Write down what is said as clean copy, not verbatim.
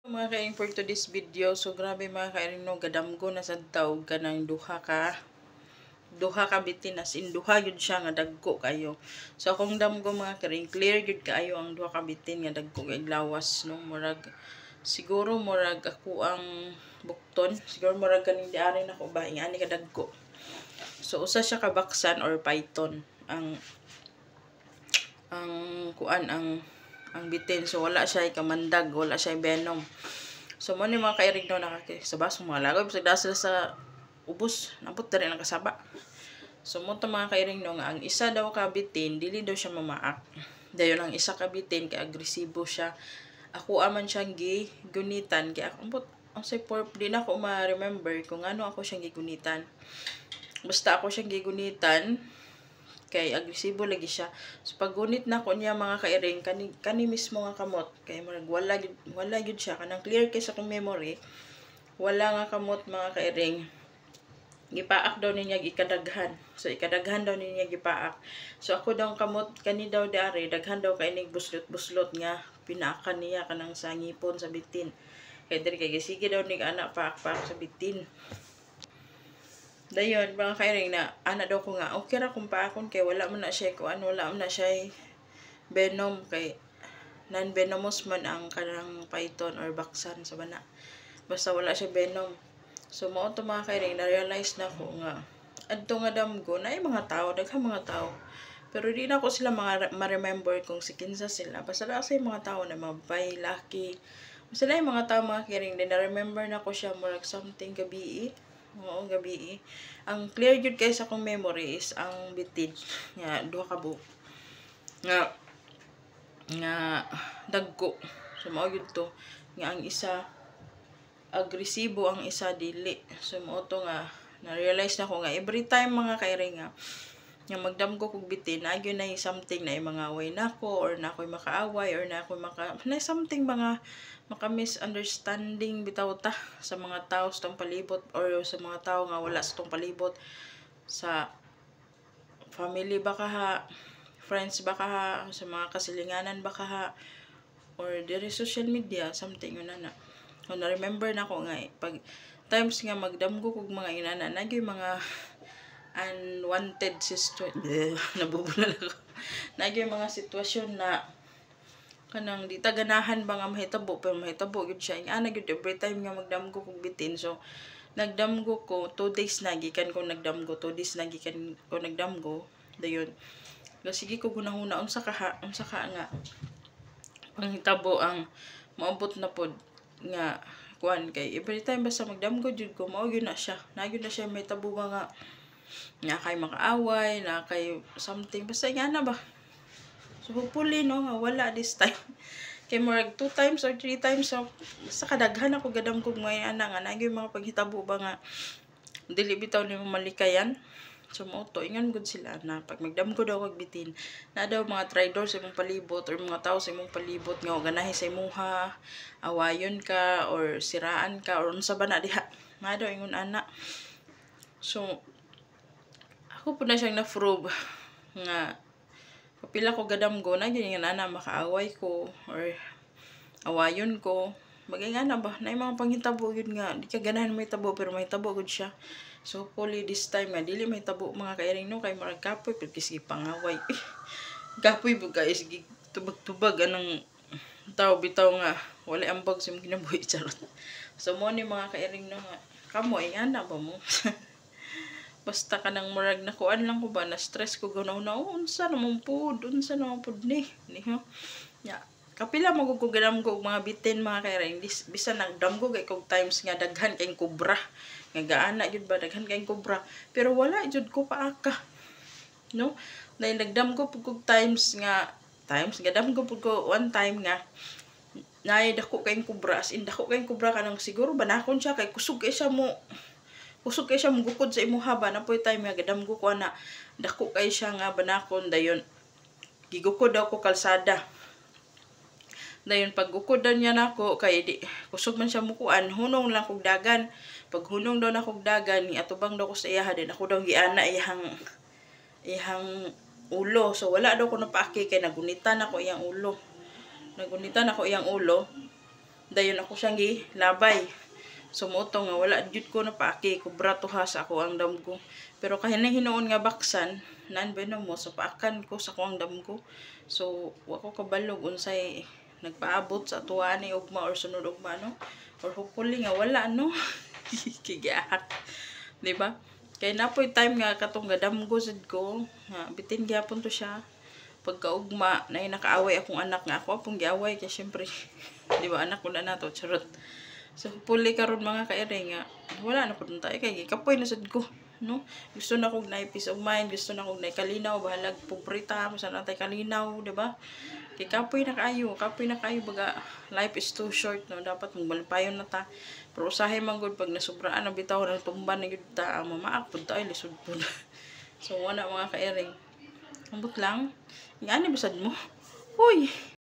Mga kaing for today's video, so grabe mga kaing no, gadamgo na sa tawag ka ng duha ka bitin, as in duha yun siya nga dagko kayo. So akong damgo mga kaing, clear yun kaayo ang duha ka bitin nga dagko kay lawas, no, murag, siguro murag ako ang bukton, siguro murag kaning diarin ako ba, ani ka dagko. So usa siya ka baksan or python, ang bitin, so wala siya kamandag, wala siya venom. So mo ni mga kairig no sa baso mga lagaw bisag dasal sa ubos napot diri ang kasaba. So mo to mga kairig no nga ang isa daw ka bitin dili daw siya mamaak. Dayon ang isa ka bitin kay agresibo siya. Ako aman siyang gunitan kay ako ang say porp di na ako ma-remember kung ano ako siyang gigunitan. Basta ako siyang gigunitan kay agresibo lagi siya. So paggunit na ko niya mga kairing kani mismo nga kamot kay wala gyud siya kanang clear kay sa kong memory. Wala nga kamot mga kairing. Gipaak daw niya ikadaghan. So ikadaghan daw niya gipaak. So ako daw kamot kani daw diari daghan daw kay ning buslot nga pinaakan niya kanang sa ngipon sa bitin. Kay diri kay sige daw ning anak paak sa bitin. Dayon mga kairing na ana daw ko nga okay ra kung paakon kay wala man na siya wala man na siya venom kay non-venomous man ang kanang python or baksan sa bana. Basta wala siya venom. So mao to mga kairing na realize na ko nga adto nga damgo na mga tao, daghang mga tao. Pero di na ko sila ma-remember kung si kinsa sila. Basta na sa mga tao na mga bay, laki. Basta na mga tao mga kairing din na remember na ko siya murag something gabi. Oo, gabi. Ang clear jud kay sa akong memory is ang bitin nga duha ka buok. Nga dagko. So mao gyud to nga ang isa agresibo, ang isa dili. So mao to nga na-realize na ko nga every time mga kairing nga magdamgo kog bitin na gyud na something na mga away nako or na ako'y makaaway or na ako'y na something mga misunderstanding bitaw ta sa mga tao sa tong palibot or sa mga tao nga wala sa tong palibot, sa family ba ka friends ba ka sa mga kasilinganan ba ka or diri social media something yun na. So na remember na ko nga pag times nga magdamgo kog mga inana nagyoy mga unwanted situation nabubulal ako. Nagyoy mga sitwasyon na kanang di ta ganahan ba nga mahitabo pero mahitabo gyud siya. Ana gyud every time nga magdamgo kog bitin. So nagdamgo ko 2 days na gikan ko nagdamgo 2 days na gikan ko nagdamgo. Dayon. Sige ko gunahuna unsa ka nga panghitabo ang maabot na pod nga kuan kay every time basta magdamgo jud ko mao gyud na siya. Nagyud na siya may tabo ba nga kay makaaway, na kay something basta nga na ba. So hopefully no wala this time. Kay murag 2 times or 3 times so sa kadaghan ako gadam kog mga ana nga nagyoy mga paghitabo ba nga dili bitaw nimo malikayan. So mao to ingon gud sila na pag magdamgo daw kag bitin na daw mga traidor sa imong palibot or mga tao sa imong palibot nga ganahi sa imuha, awayon ka or siraan ka or unsa ba na diha. Na daw ingon ana. So ako po na siyang na-prove nga kapila ko gadamgo na gyud nga ana makaaway ko or awayon ko magay nga na ba na mga panghitabo yun nga di ka ganahan may tabo pero may tabo gud siya. So hopefully this time nga dili may tabo mga kairing no kay murag kapoy pud kasi pangaway. Kapoy bu guys tubag-tubag anang tao bitaw nga wala ambag sa imong kinabuhi charot. So mo ni mga kairing no nga kamo ingana ba mo. Basta kanang murag nakuan lang ko ba na stress ko ganaw na unsa naman pud ni ha ya kapila mo ko gadamgo mga bitin mga kairing bisan nagdamgo kay kog times nga daghan kay kobra nga gaana jud ba daghan kay kobra pero wala jud ko paaka no dahil nagdamgo pud kog times nga damgo pud ko one time nga naay dako kay kobra as in dako kay kobra kanang siguro banakon siya kay kusog kay siya mugukod sa imuha ba na poy time nga gadamgo ko ana dako kay siya nga banakon dayon gigukod daw ko kalsada. Dayon pag gukod daw niya nako kay di kusog man siya mukuan hunong lang kog dagan. Pag hunong daw na kog dagan ni atubang daw ko sa iya din ako daw giana iyang ulo. So wala daw ko napaaki kay nagunitan ako iyang ulo. dayon ako siyang gilabay. Sumuto nga wala jud ko na paaki kubra to ha sa ako ang damgo. Pero kahinay hinuon nga baksan nan mo so paakan ko sa ako ang damgo. So wako kabalog unsay nagpaabot sa tuwa ni ugma or sunod ugma no. Or hopefully nga wala no. Kigiahak. Di ba? Kay napoy time nga katong gadamgo sad ko, nga bitin gyapon to siya. Pagkaugma na nakaaway akong anak nga ako apong giaway kay syempre di ba anak ko na nato charot. So puli karon mga kaire nga wala na pud tayo kay kapoy na sad ko no. Gusto na kog nay peace of mind, gusto na kog nay kalinaw bahalag pubrita mo sa natay kalinaw, di ba? Kay kapoy na kayo baga life is too short no, dapat magbalpayon na ta. Pero usahay man gud pag nasubraan na bitaw na tumban na gyud ta, mamaak pud ta ay lisod pud. So wala mga kairing. Ambot lang. Ingani bisad mo. Hoy.